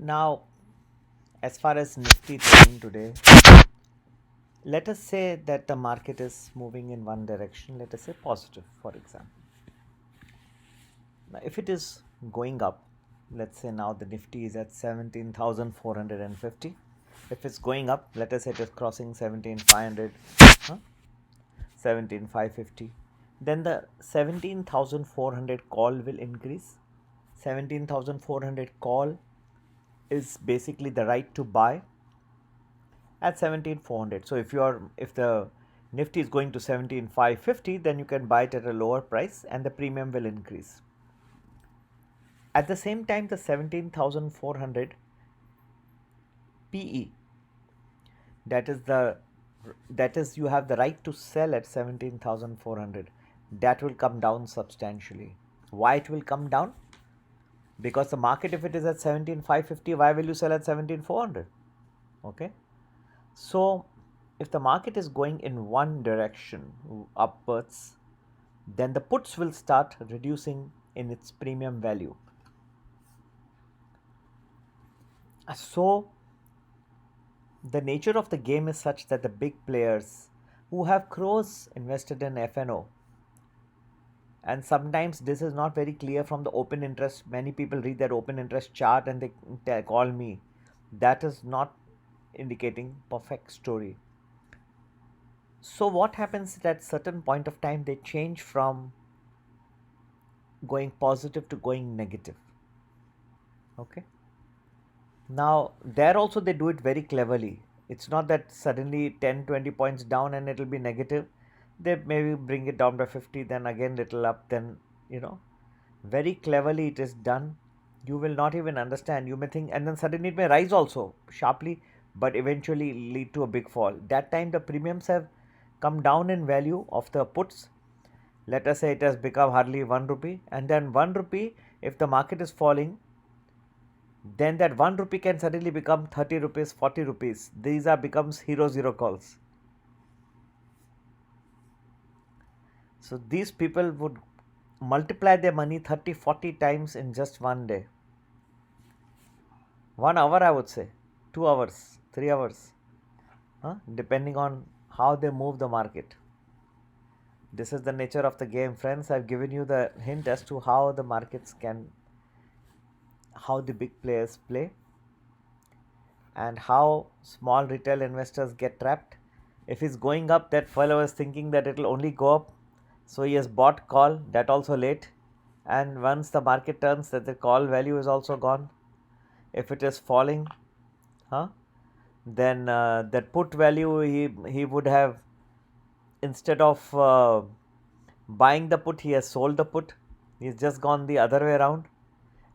Now, as far as Nifty trading today, let us say that the market is moving in one direction, let us say positive, for example. Now, if it is going up, let's say now the Nifty is at 17,450. If it's going up, let us say it is crossing 17,500, 17,550. Then the 17,400 call will increase. 17,400 call is basically the right to buy at 17,400. So if the Nifty is going to 17,550, then you can buy it at a lower price and the premium will increase. At the same time, the 17,400 PE, that is you have the right to sell at 17,400, that will come down substantially. Why it will come down? Because the market, if it is at 17,550, why will you sell at 17,400? Okay. So if the market is going in one direction upwards, then the puts will start reducing in its premium value. So the nature of the game is such that the big players who have crores invested in FNO, and sometimes this is not very clear from the open interest. Many people read that open interest chart and they call me. That is not indicating perfect story. So what happens at certain point of time, they change from going positive to going negative. Okay. Now there also they do it very cleverly. It's not that suddenly 10-20 points down and it'll be negative. They maybe bring it down by 50, then again little up, then very cleverly it is done. You will not even understand. You may think, and then suddenly it may rise also sharply, but eventually lead to a big fall. That time the premiums have come down in value of the puts. Let us say it has become hardly 1 rupee, and then 1 rupee, if the market is falling, then that 1 rupee can suddenly become 30 rupees, 40 rupees. These are becomes zero calls. So these people would multiply their money 30-40 times in just one day. 1 hour, I would say, 2 hours, 3 hours, depending on how they move the market. This is the nature of the game, friends. I've given you the hint as to how the markets how the big players play, and how small retail investors get trapped. If it's going up, that fellow is thinking that it will only go up, so he has bought call, that also late, and once the market turns, that the call value is also gone. If it is falling, then that put value he would have, instead of buying the put, he has sold the put. He's just gone the other way around,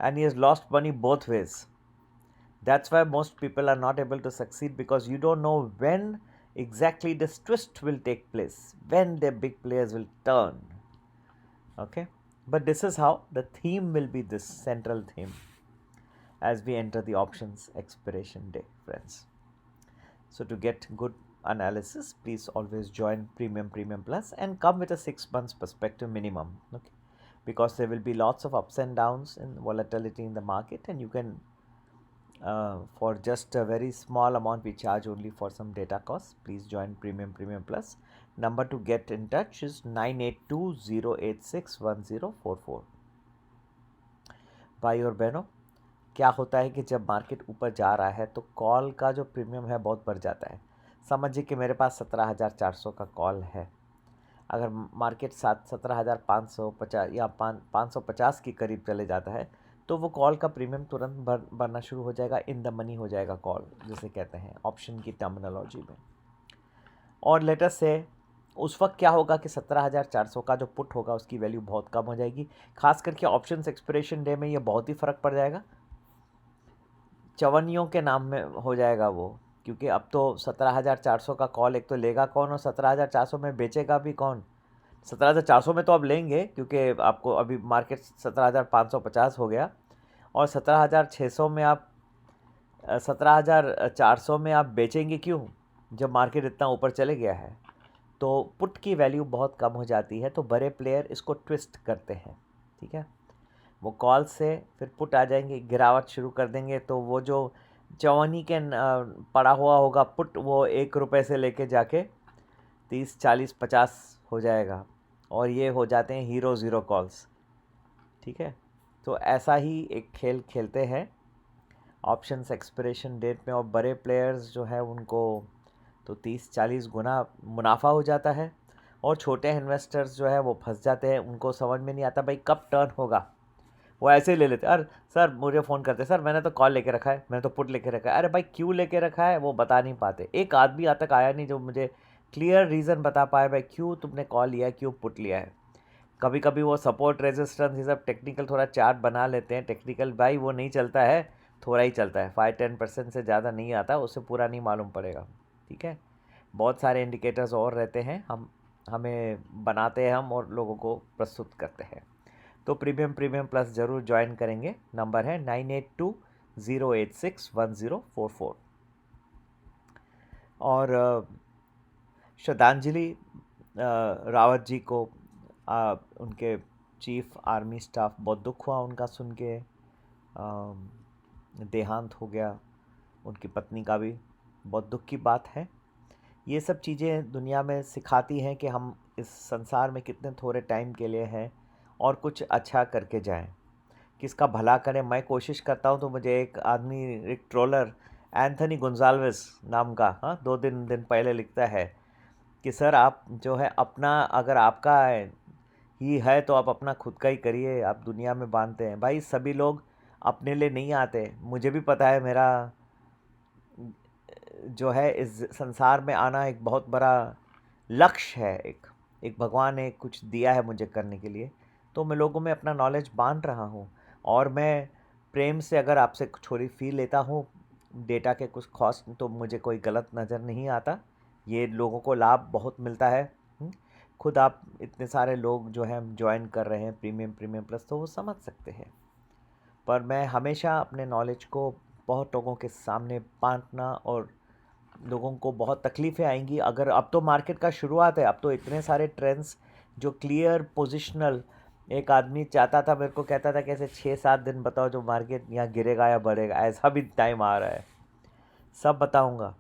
and he has lost money both ways. That's why most people are not able to succeed, because you don't know when exactly this twist will take place, when the big players will turn. Okay, but this is how the theme will be, this central theme, as we enter the options expiration day, friends. So to get good analysis, please always join Premium Plus and come with a 6 months perspective minimum. Okay, because there will be lots of ups and downs and volatility in the market, and you can for just a very small amount we charge only for some data costs. Please join Premium Plus. Number to get in touch is 9820861044. भाई और बहनों, क्या होता है कि जब market ऊपर जा रहा है तो कॉल का जो प्रीमियम है बहुत बढ़ जाता है. समझिए कि मेरे पास 17,400 का कॉल है. अगर मार्केट 17,550 या 550 के करीब चले जाता है, तो वो कॉल का प्रीमियम तुरंत बढ़ना शुरू हो जाएगा. इन द मनी हो जाएगा कॉल, जिसे कहते हैं ऑप्शन की टर्मिनोलॉजी में. और लेट अस से उस वक्त क्या होगा कि 17,400 का जो पुट होगा उसकी वैल्यू बहुत कम हो जाएगी. खास करके ऑप्शंस एक्सपिरेशन डे में ये बहुत ही फ़र्क पड़ जाएगा. चवन्नियों के नाम में हो जाएगा वो, क्योंकि अब तो 17,400 का कॉल एक तो लेगा कौन, और 17,400 में बेचेगा भी कौन. 17,400 में तो आप लेंगे, क्योंकि आपको अभी मार्केट 17,550 हो गया, और 17,600 में आप 17,400 में आप बेचेंगे क्यों, जब मार्केट इतना ऊपर चले गया है. तो पुट की वैल्यू बहुत कम हो जाती है, तो बड़े प्लेयर इसको ट्विस्ट करते हैं. ठीक है, वो कॉल से फिर पुट आ जाएंगे, गिरावट शुरू कर देंगे, तो वो जो चवन्नी के पड़ा हुआ होगा पुट, वो 1 रुपये से लेके जाके 30 40 50 हो जाएगा, और ये हो जाते हैं हीरो ज़ीरो कॉल्स। ठीक है, तो ऐसा ही एक खेल खेलते हैं ऑप्शंस एक्सपिरेशन डेट में, और बड़े प्लेयर्स जो है उनको तो 30 40 गुना मुनाफा हो जाता है, और छोटे इन्वेस्टर्स जो है वो फंस जाते हैं, उनको समझ में नहीं आता भाई कब टर्न होगा। वो ऐसे ही ले लेते, अरे सर मुझे फ़ोन करते, सर मैंने तो कॉल लेके रखा है, मैंने तो पुट लेके रखा है। अरे भाई क्यों लेके रखा है वो बता नहीं पाते। एक आदमी आज तक आया नहीं जो मुझे क्लियर रीज़न बता पाए भाई क्यों तुमने कॉल लिया है, क्यों पुट लिया है। कभी कभी वो सपोर्ट रेजिस्टेंस ये सब टेक्निकल थोड़ा चार्ट बना लेते हैं, टेक्निकल भाई वो नहीं चलता है, थोड़ा ही चलता है, 5-10% से ज़्यादा नहीं आता, उससे पूरा नहीं मालूम पड़ेगा। ठीक है, बहुत सारे इंडिकेटर्स और रहते हैं, हम हमें बनाते हैं हम और लोगों को प्रस्तुत करते हैं। तो प्रीमियम प्लस ज़रूर ज्वाइन करेंगे। नंबर है 9820861044। और श्रद्धांजलि रावत जी को, उनके चीफ आर्मी स्टाफ, बहुत दुख हुआ उनका सुन के, देहांत हो गया उनकी पत्नी का भी, बहुत दुख की बात है। ये सब चीज़ें दुनिया में सिखाती हैं कि हम इस संसार में कितने थोड़े टाइम के लिए हैं, और कुछ अच्छा करके जाएं, किसका भला करें। मैं कोशिश करता हूं, तो मुझे एक आदमी, एक ट्रोलर एंथनी गोंजाल्वेस नाम का, हाँ, 2 दिन पहले लिखता है कि सर आप जो है अपना, अगर आपका ही है तो आप अपना खुद का ही करिए, आप दुनिया में बांधते हैं। भाई सभी लोग अपने लिए नहीं आते, मुझे भी पता है, मेरा जो है इस संसार में आना एक बहुत बड़ा लक्ष्य है, एक एक भगवान ने कुछ दिया है मुझे करने के लिए, तो मैं लोगों में अपना नॉलेज बांट रहा हूँ। और मैं प्रेम से अगर आपसे थोड़ी फी लेता हूँ डेटा के कुछ कॉस्ट, तो मुझे कोई गलत नज़र नहीं आता, ये लोगों को लाभ बहुत मिलता है। खुद आप इतने सारे लोग जो हैं ज्वाइन कर रहे हैं प्रीमियम प्लस, तो वो समझ सकते हैं। पर मैं हमेशा अपने नॉलेज को बहुत लोगों के सामने बांटना, और लोगों को बहुत तकलीफ़ें आएंगी अगर, अब तो मार्केट का शुरुआत है, अब तो इतने सारे ट्रेंड्स जो क्लियर पोजिशनल, एक आदमी चाहता था, मेरे को कहता था कैसे 6-7 दिन बताओ जो मार्केट यहाँ गिरेगा या बढ़ेगा, ऐसा भी टाइम आ रहा है, सब बताऊंगा।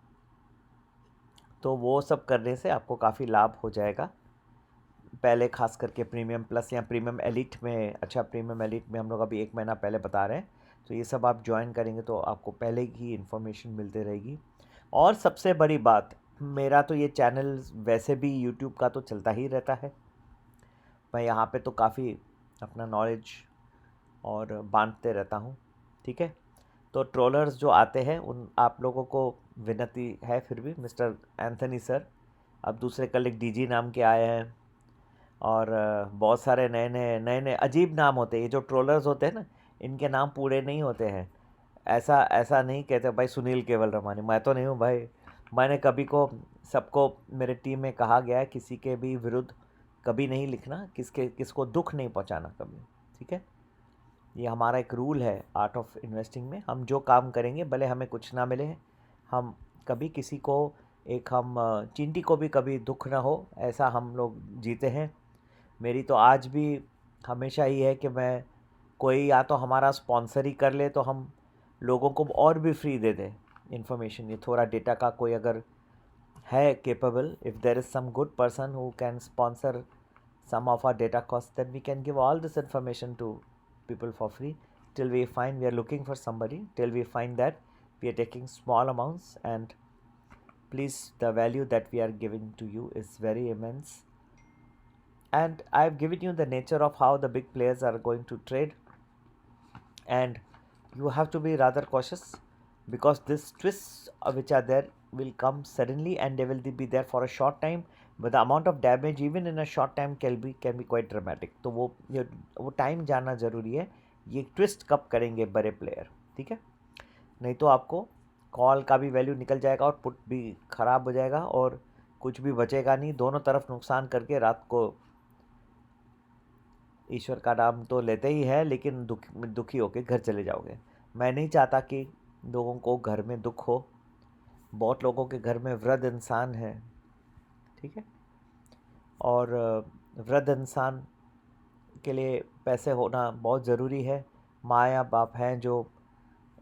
तो वो सब करने से आपको काफ़ी लाभ हो जाएगा। पहले खास करके प्रीमियम प्लस या प्रीमियम एलिट में, अच्छा प्रीमियम एलिट में हम लोग अभी 1 महीना पहले बता रहे हैं, तो ये सब आप ज्वाइन करेंगे तो आपको पहले ही इन्फॉर्मेशन मिलती रहेगी। और सबसे बड़ी बात, मेरा तो ये चैनल वैसे भी यूट्यूब का तो चलता ही रहता है, मैं यहाँ पे तो काफ़ी अपना नॉलेज और बांटते रहता हूँ। ठीक है, तो ट्रोलर्स जो आते हैं उन आप लोगों को विनती है, फिर भी मिस्टर एंथनी सर, अब दूसरे कल एक डीजी नाम के आए हैं, और बहुत सारे नए नए अजीब नाम होते हैं। ये जो ट्रोलर्स होते हैं ना, इनके नाम पूरे नहीं होते हैं, ऐसा ऐसा नहीं कहते भाई सुनील केवल रमानी, मैं तो नहीं हूँ भाई। मैंने कभी को सबको मेरे टीम में कहा गया है किसी के भी विरुद्ध कभी नहीं लिखना, किसको दुख नहीं पहुँचाना कभी। ठीक है, ये हमारा एक रूल है आर्ट ऑफ इन्वेस्टिंग में, हम जो काम करेंगे भले हमें कुछ ना मिले, हम कभी किसी को, एक हम चींटी को भी कभी दुख ना हो, ऐसा हम लोग जीते हैं। मेरी तो आज भी हमेशा ही है कि मैं, कोई या तो हमारा स्पॉन्सर ही कर ले तो हम लोगों को और भी फ्री दे दें इन्फॉर्मेशन, ये थोड़ा डेटा का कोई अगर है capable, if there is some good person who can sponsor some of our data costs, then we can give all this information to people for free, till we find, we are looking for somebody, till we find that we are taking small amounts, and please, the value that we are giving to you is very immense. And I've given you the nature of how the big players are going to trade, and you have to be rather cautious, because these twists which are there will come suddenly, and they will be there for a short time, but the amount of damage even in a short time can be quite dramatic. तो वो time जानना ज़रूरी है, ये twist कब करेंगे बड़े player. ठीक है, नहीं तो आपको कॉल का भी वैल्यू निकल जाएगा और पुट भी ख़राब हो जाएगा, और कुछ भी बचेगा नहीं, दोनों तरफ नुकसान करके रात को ईश्वर का नाम तो लेते ही है, लेकिन दुखी होकर घर चले जाओगे। मैं नहीं चाहता कि लोगों को घर में दुख हो, बहुत लोगों के घर में वृद्ध इंसान है। ठीक है, और वृद्ध इंसान के लिए पैसे होना बहुत ज़रूरी है। माँ या बाप हैं जो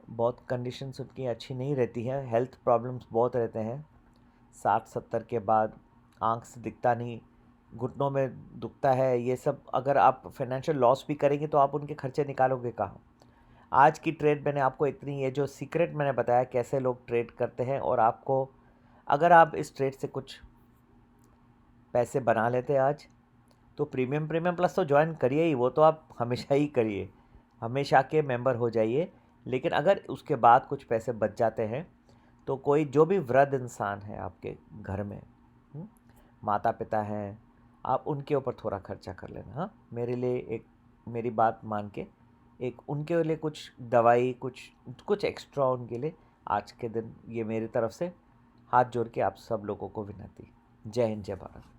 बहुत कंडीशंस उनकी अच्छी नहीं रहती हैं, हेल्थ प्रॉब्लम्स बहुत रहते हैं। 60-70 के बाद आँख से दिखता नहीं, घुटनों में दुखता है, ये सब अगर आप फाइनेंशियल लॉस भी करेंगे तो आप उनके खर्चे निकालोगे कहाँ? आज की ट्रेड मैंने आपको इतनी, ये जो सीक्रेट मैंने बताया कैसे लोग ट्रेड करते हैं, और आपको अगर आप इस ट्रेड से कुछ पैसे बना लेते हैं आज, तो प्रीमियम प्रीमियम प्लस तो ज्वाइन करिए ही, वो तो आप हमेशा ही करिए, हमेशा के मेंबर हो जाइए। लेकिन अगर उसके बाद कुछ पैसे बच जाते हैं तो कोई जो भी वृद्ध इंसान है आपके घर में, माता पिता हैं, आप उनके ऊपर थोड़ा खर्चा कर लेना। हाँ, मेरे लिए एक, मेरी बात मान के एक उनके लिए कुछ दवाई, कुछ कुछ एक्स्ट्रा उनके लिए आज के दिन, ये मेरी तरफ से हाथ जोड़ के आप सब लोगों को विनती। जय हिंद, जय भारत।